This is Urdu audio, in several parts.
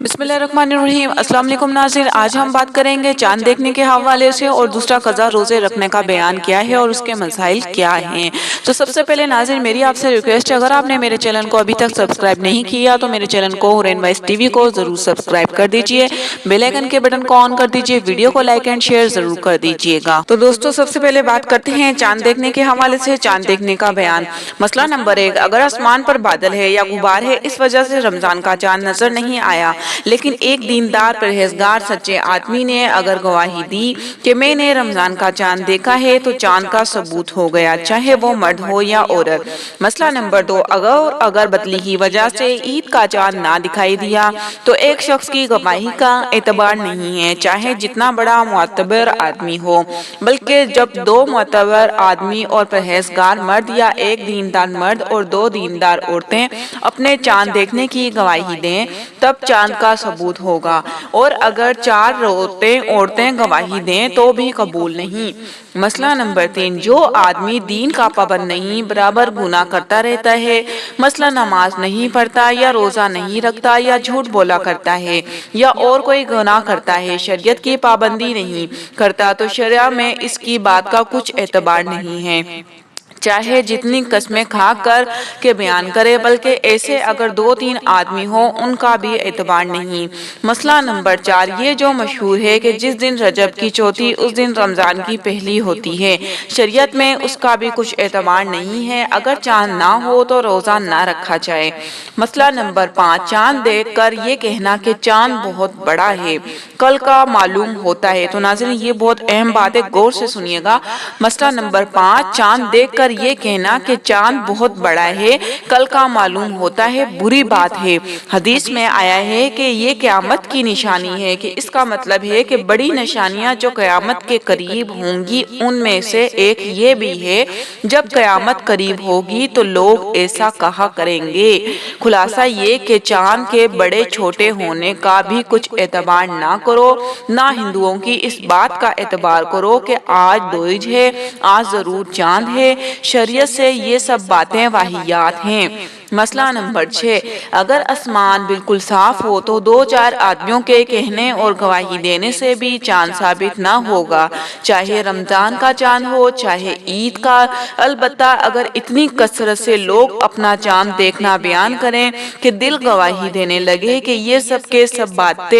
بسم اللہ الرحمن الرحیم۔ السلام علیکم ناظرین، آج ہم بات کریں گے چاند دیکھنے کے حوالے سے اور دوسرا قضا روزے رکھنے کا بیان کیا ہے اور اس کے مسائل کیا ہیں۔ تو سب سے پہلے ناظرین میری آپ سے ریکویسٹ ہے، اگر آپ نے میرے چینل کو ابھی تک سبسکرائب نہیں کیا تو میرے چینل کو حورین وائس ٹی وی کو ضرور سبسکرائب کر دیجئے، بیل آئیکن کے بٹن کو آن کر دیجئے، ویڈیو کو لائک اینڈ شیئر ضرور کر دیجئے گا۔ تو دوستو سب سے پہلے بات کرتے ہیں چاند دیکھنے کے حوالے سے، چاند دیکھنے کا بیان۔ مسئلہ نمبر 1، اگر آسمان پر بادل ہے یا غبار ہے، اس وجہ سے رمضان کا چاند نظر نہیں آیا، لیکن ایک دیندار پرہیزگار سچے آدمی نے اگر گواہی دی کہ میں نے رمضان کا چاند دیکھا ہے تو چاند کا ثبوت ہو گیا، چاہے وہ مرد ہو یا عورت۔ مسئلہ نمبر 2، اگر بدلی کی وجہ سے عید کا چاند نہ دکھائی دیا تو ایک شخص کی گواہی کا اعتبار نہیں ہے، چاہے جتنا بڑا معتبر آدمی ہو، بلکہ جب دو معتبر آدمی اور پرہیزگار مرد یا ایک دیندار مرد اور دو دیندار عورتیں اپنے چاند دیکھنے کی گواہی دیں تب چاند کا ثبوت ہوگا، اور اگر 4 عورتیں گواہی دیں تو بھی قبول نہیں۔ مسئلہ نمبر 3، جو آدمی دین کا پابند نہیں، برابر گناہ کرتا رہتا ہے، مثلا نماز نہیں پڑھتا یا روزہ نہیں رکھتا یا جھوٹ بولا کرتا ہے یا اور کوئی گناہ کرتا ہے، شریعت کی پابندی نہیں کرتا تو شرع میں اس کی بات کا کچھ اعتبار نہیں ہے، چاہے جتنی قسمیں کھا کر کے بیان کرے، بلکہ ایسے اگر 2-3 آدمی ہوں ان کا بھی اعتبار نہیں۔ مسئلہ نمبر 4، یہ جو مشہور ہے کہ جس دن رجب کی چوتھی اس دن رمضان کی پہلی ہوتی ہے، شریعت میں اس کا بھی کچھ اعتبار نہیں ہے، اگر چاند نہ ہو تو روزہ نہ رکھا جائے۔ مسئلہ نمبر 5، چاند دیکھ کر یہ کہنا کہ چاند بہت بڑا ہے، کل کا معلوم ہوتا ہے۔ تو ناظرین یہ بہت اہم بات ہے، غور سے سنیے گا۔ مسئلہ نمبر 5، چاند دیکھ کر یہ کہنا کہ چاند بہت بڑا ہے، کل کا معلوم ہوتا ہے، بری بات ہے۔ حدیث میں آیا ہے کہ یہ قیامت کی نشانی ہے، کہ اس کا مطلب ہے کہ بڑی نشانیاں جو قیامت کے قریب ہوں گی ان میں سے ایک یہ بھی ہے، جب قیامت قریب ہوگی تو لوگ ایسا کہا کریں گے۔ خلاصہ یہ کہ چاند کے بڑے چھوٹے ہونے کا بھی کچھ اعتبار نہ کرو، نہ ہندوؤں کی اس بات کا اعتبار کرو کہ آج دوج ہے، آج ضرور چاند ہے، شریعت سے یہ سب باتیں واہیات ہیں۔ مسئلہ نمبر 6، اگر آسمان بالکل صاف ہو تو 2-4 آدمیوں کے کہنے اور گواہی دینے سے بھی چاند ثابت نہ ہوگا، چاہے رمضان کا چاند ہو چاہے عید کا، البتہ اگر اتنی کثرت سے لوگ اپنا چاند دیکھنا بیان کریں کہ دل گواہی دینے لگے کہ یہ سب کے سب بات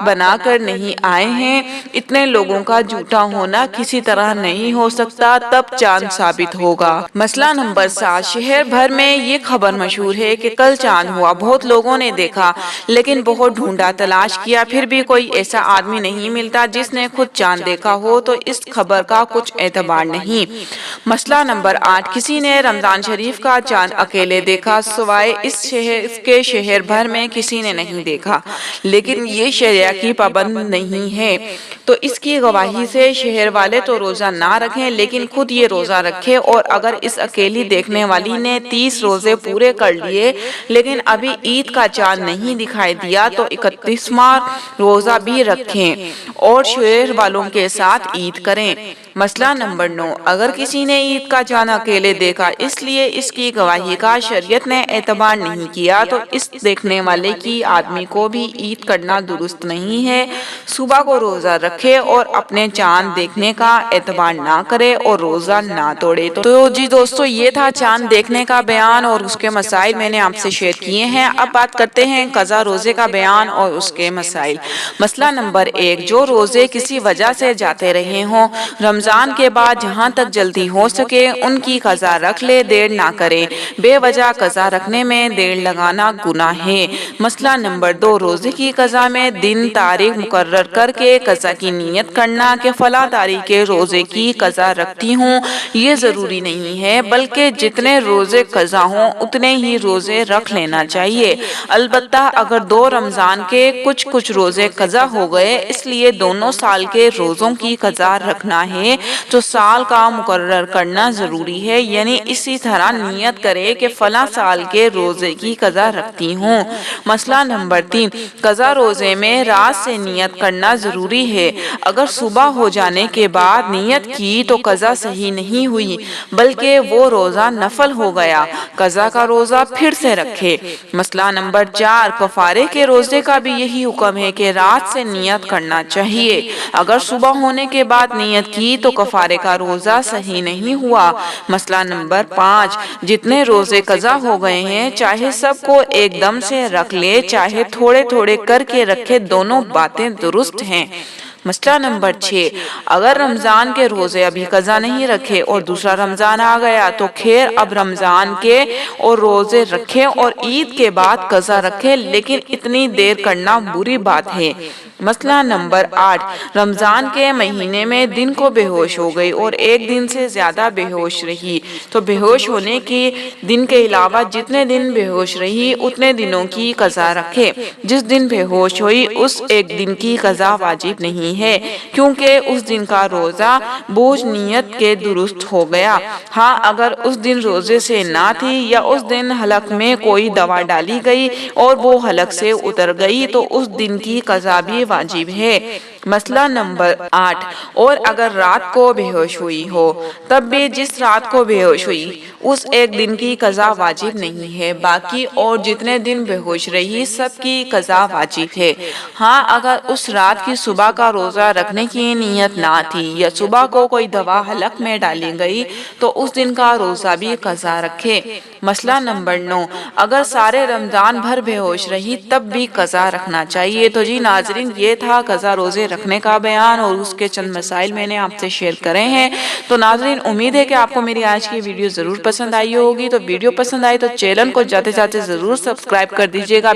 بنا کر نہیں آئے ہیں، اتنے لوگوں کا جھوٹا ہونا کسی طرح نہیں ہو سکتا، تب چاند ثابت ہوگا۔ مسئلہ نمبر 7، شہر بھر میں یہ خبر مشہور ہے کہ کل چاند ہوا، بہت لوگوں نے دیکھا لیکن بہت ڈھونڈا تلاش کیا، پھر بھی کوئی ایسا آدمی نہیں ملتا جس نے خود چاند دیکھا ہو، تو اس خبر کا کچھ اعتبار نہیں۔ مسئلہ نمبر 8، کسی نے رمضان شریف کا چاند اکیلے دیکھا، سوائے اس کے شہر بھر میں کسی نے نہیں دیکھا، لیکن یہ شریعہ کی پابند نہیں ہے، تو اس کی گواہی سے شہر والے تو روزہ نہ رکھیں لیکن خود یہ روزہ رکھے، اور اگر اس اکیلی دیکھنے والی نے 30 روزے پورے کر لیے لیکن ابھی عید کا چاند نہیں دکھائی دیا تو 31واں روزہ بھی رکھیں اور شہر والوں کے ساتھ عید کریں۔ مسئلہ نمبر 9، اگر کسی نے عید کا چاند اکیلے دیکھا اس لیے اس کی گواہی کا شریعت نے اعتبار نہیں کیا تو اس دیکھنے والے کی آدمی کو بھی عید کرنا درست نہیں ہے، صبح کو روزہ رکھے اور اپنے چاند دیکھنے کا اعتبار نہ کرے اور روزہ نہ توڑے۔ تو جی دوستو یہ تھا چاند دیکھنے کا بیان اور اس کے مسائل میں نے آپ سے شیئر کیے ہیں۔ اب بات کرتے ہیں قضا روزے کا بیان اور اس کے مسائل۔ مسئلہ نمبر 1، جو روزے کسی وجہ سے جاتے رہے ہوں، رمضان کے بعد جہاں تک جلدی ہو سکے ان کی قضا رکھ لے، دیر نہ کرے، بے وجہ قضا رکھنے میں دیر لگانا گناہ ہے۔ مسئلہ نمبر 2، روزے کی قضا میں دن تاریخ مقرر کر کے قضا کی نیت کرنا کہ فلاں تاریخ کے روزے کی قضا رکھتی ہوں، یہ ضروری نہیں ہے، بلکہ جتنے روزے قضا ہوں اتنے ہی روزے رکھ لینا چاہیے۔ البتہ اگر 2 رمضان کے کچھ روزے قضا ہو گئے اس لیے دونوں سال کے روزوں کی قضا رکھنا ہے ہے جو سال کا مقرر کرنا ضروری ہے، یعنی اسی طرح نیت کرے کہ فلاں سال کے روزے کی قضا رکھتی ہوں۔ مسئلہ نمبر 3، قضا روزے میں رات سے نیت کرنا ضروری ہے۔ اگر صبح ہو جانے کے بعد نیت کی تو قضا صحیح نہیں ہوئی بلکہ وہ روزہ نفل ہو گیا، قضا کا روزہ پھر سے رکھے۔ مسئلہ نمبر 4، کفارے کے روزے کا بھی یہی حکم ہے کہ رات سے نیت کرنا چاہیے۔ اگر صبح ہونے کے بعد نیت کی تو کفارے کا روزہ صحیح نہیں ہوا۔ مسئلہ نمبر 5، جتنے روزے قضا ہو گئے ہیں چاہے سب کو ایک دم سے رکھ لے چاہے تھوڑے تھوڑے کر کے رکھے، دونوں باتیں درست ہیں۔ مسئلہ نمبر 6، اگر رمضان کے روزے ابھی قضا نہیں رکھے اور دوسرا رمضان آ گیا تو خیر اب رمضان کے اور روزے رکھے اور عید کے بعد قضا رکھے، لیکن اتنی دیر کرنا بری بات ہے۔ مسئلہ نمبر 8، رمضان کے مہینے میں دن کو بے ہوش ہو گئی اور ایک دن سے زیادہ بے ہوش رہی تو بے ہوش ہونے کے دن کے علاوہ جتنے دن بے ہوش رہی اتنے دنوں کی قضا رکھے۔ جس دن بے ہوش ہوئی اس ایک دن کی قضا واجب نہیں ہے کیونکہ اس دن کا روزہ بوجھ نیت کے درست ہو گیا۔ ہاں اگر اس دن روزے سے نہ تھی یا اس دن حلق میں کوئی دوا ڈالی گئی اور وہ حلق سے اتر گئی تو اس دن کی قضا بھی واجب ہے۔ مسئلہ نمبر 8، اور اگر رات کو بے ہوش ہوئی ہو تب بھی جس رات کو بے ہوش ہوئی اس ایک دن کی قضا واجب نہیں ہے، باقی اور جتنے دن بے ہوش رہی سب کی قضا واجب ہے۔ ہاں اگر اس رات کی صبح کا روزہ رکھنے کی نیت نہ تھی یا صبح کو کوئی دوا حلق میں ڈالی گئی تو اس دن کا روزہ بھی قضا رکھے۔ مسئلہ نمبر 9، اگر سارے رمضان بھر بے ہوش رہی تب بھی قضا رکھنا چاہیے۔ تو جی ناظرین یہ تھا قضا روزے رکھنے کا بیان اور اس کے چند مسائل میں نے آپ سے شیئر کرے ہیں۔ تو ناظرین امید ہے کہ آپ کو میری آج کی ویڈیو ضرور پسند آئی ہوگی، تو ویڈیو پسند آئی تو چینل کو جاتے جاتے ضرور سبسکرائب کر دیجیے گا۔